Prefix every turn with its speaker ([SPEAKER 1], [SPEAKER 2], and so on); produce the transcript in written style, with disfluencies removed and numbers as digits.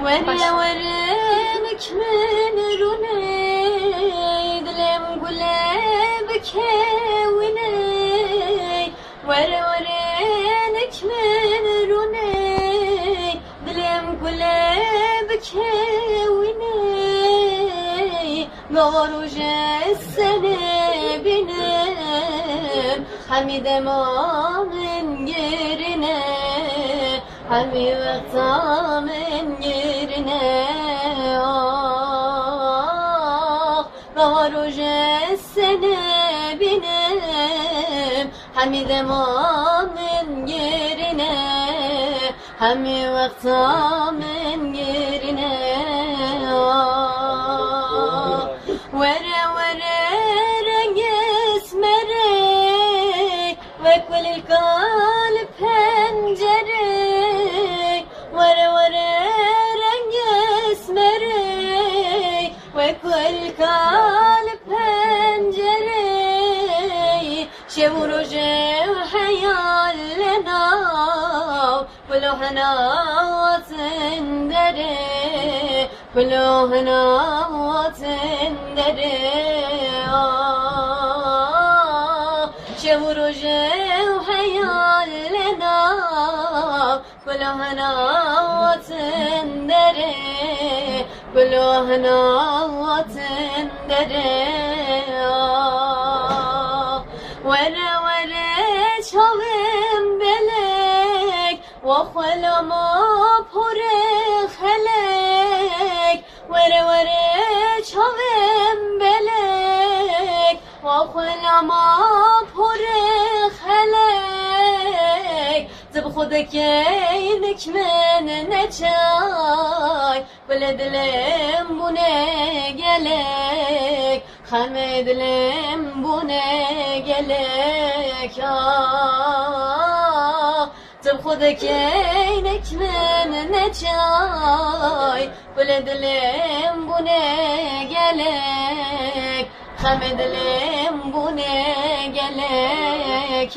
[SPEAKER 1] ورا ورا نكمل روني دلم قلبك وني ورا ورا نكمل روني دلم قلبك وني نور جسنا بنم حميد ما من غيرنا حمي وقتا من غيرنا نور جسنا بنم حميد ما من غيرنا حمي وقتا من غيرنا ورا ورا رنگ اسمري وكل القلب پنجره ورا ورا رنگ اسمري وكل القلب پنجره شب و روز حيالنا كلهنا وتندره كلهنا وتندره شب و روز حيالنا كلهنا وتندره كلهنا وتندره ورا ورا شوم بلك وخلا ما پر خلك ورا ورا شوم بلك وخلا ما پر خلك زب خودك ينك من نچاي بلا دلم بونه گلك خمه دلم بونه گلك زب خودك ينك من نچاي بلا دلم بونه گلك خمه دلم بونه گلك